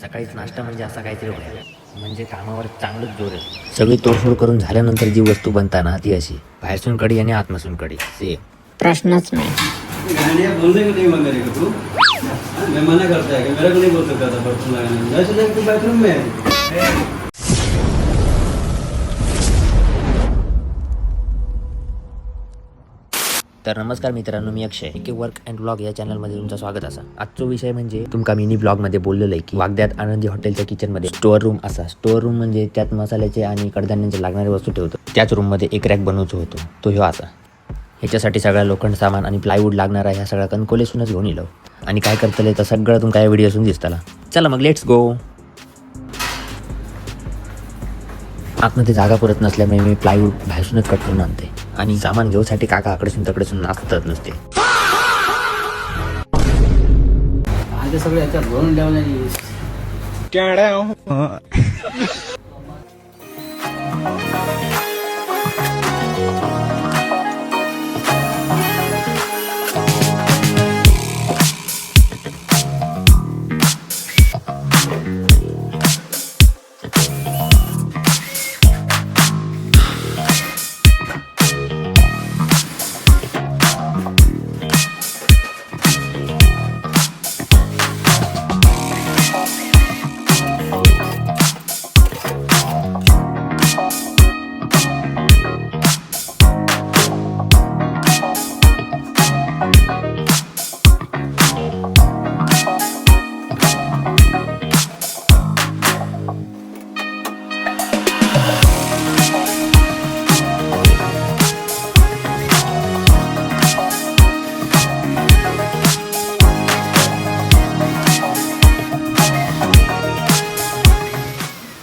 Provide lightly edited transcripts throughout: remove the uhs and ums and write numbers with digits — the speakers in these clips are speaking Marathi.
सकाळीच नाश्ता म्हणजे असा काहीतरी होईल, म्हणजे कामावर चांगलंच जोर आहे. सगळी तोडफोड करून झाल्यानंतर जी वस्तू बनताना ती अशी बाहेरसून कडी आणि आतमसून कडी सेम. प्रश्नच नाही. गाड़ियाँ बोलने को नहीं मांग रही हो तू? हाँ, मैं मना करता है कि मेरे को नहीं बोल सकता था बाथरूम लगाने में। मैं सोचा कि तू बाथरूम में है। तर नमस्कार मित्रांनो, मी अक्षय के वर्क अँड ब्लॉग या चॅनलमध्ये तुमचं स्वागत असा. आजचा विषय म्हणजे तुमका मिनी ब्लॉगमध्ये बोललेलं आहे की वागद्यात आनंदी हॉटेलच्या किचनमध्ये स्टोअर रूम असा. स्टोअर रूम म्हणजे त्यात मसाल्याचे आणि कडधान्यांचे लागणारे वस्तू ठेवतो. त्याच रूममध्ये एक रॅक बनवतो होतो तो ह्यो असा. ह्याच्यासाठी सगळा लोखंड सामान आणि प्लायवूड लागणारा ह्या सगळ्या कणकोलेसूनच घेऊन येलो. आणि काय करतले तर सगळं तुमका या व्हिडिओसून दिसताला. चला मग लेट्स गो. आतमध्ये जागा पुरत नसल्यामुळे मी प्लायवूड बाहेरूनच कट करून आणते आणि सामान घेऊसाठी काका आकडेसून तकडेसून नाचतात नसते. आज सगळे याच्यात भरून ठेवले.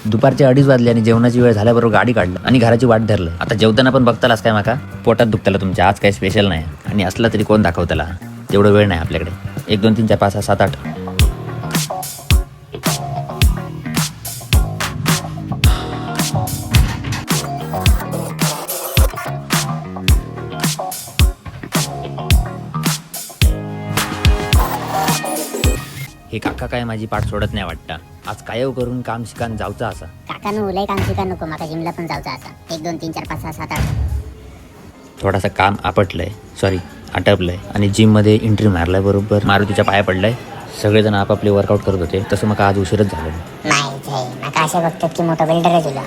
दुपारचे 2:30 वाजले आणि जेवणाची वेळ झाल्याबरोबर गाडी काढलं आणि घराची वाट धरलं. आता जेवताना पण बघतालाच काय माका पोटात दुखताला तुमच्या. आज काही स्पेशल नाही आणि असला तरी कोण दाखवताला, तेवढं वेळ नाही आपल्याकडे. 1 2 3 4 5 6 7 8. हे काका काय माझी पाठ सोडत नाही वाटतं. आज कायव करून काम शिकान जाऊचं असा. काकानं उलय काम शिका नको, माका जिमला पण जाऊचा असा. 1 2 3 4 5 6 7 8. थोडासा काम आटपलंय आणि जिममध्ये एंट्री मारलाय बरोबर मारुतीच्या पाया पडलाय. सगळेजण आपापले वर्कआउट करत होते. तसं मग आज उशीरच झालं. नाही जय, माका असे बघतात की मोठा बिल्डर आहे तुला.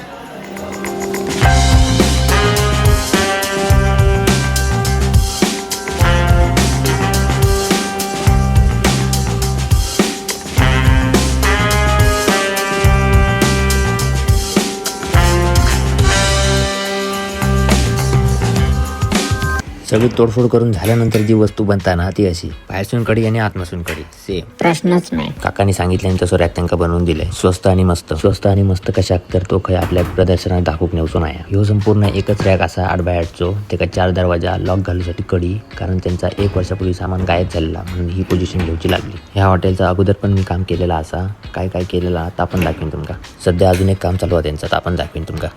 सगळी तोडफोड करून झाल्यानंतर जी वस्तू बनताना ती अशी बाहेरसून कडी आणि आतमसून कडी सेम. प्रश्नच नाही. काकांनी सांगितल्यानंतर तसं रॅक त्यांना बनवून दिलंय. स्वस्त आणि मस्त कशाक तर तो खय आपल्या प्रदर्शनात दाखवूक नेवचो नाही. ह्यो संपूर्ण एकच रॅक असा 8x8 त्याका 4 दरवाजा लॉक घालूसाठी कडी, कारण त्यांचा 1 वर्षापूर्वी सामान गायब झालेला म्हणून ही पोझिशन घ्यायची लागली. ह्या हॉटेलचा अगोदर पण मी काम केलेला असा. काय केलेला आता आपण दाखवीन तुमका. सध्या अजून एक काम चालू आहे त्यांचं, आपण दाखवीन तुमका.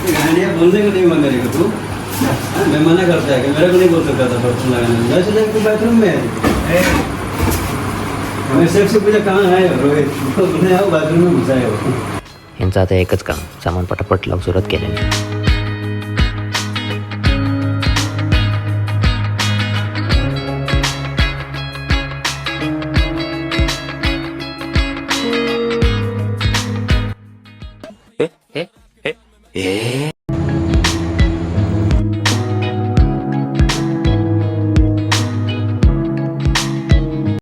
गाड़ियाँ बोलने को नहीं मांग रही हो तू? हाँ, मैं मना करता है कि मेरे को नहीं बोल सकता था बाथरूम लगाने में। मैं सोचा कि तू बाथरूम में है। हमें सेठ से पूछा कहाँ है रोहित, तो बोले आओ बाथरूम में घुसा है वो. यांचं आता एकच काम, सामान पटापट लावून सुरुवात केलेली.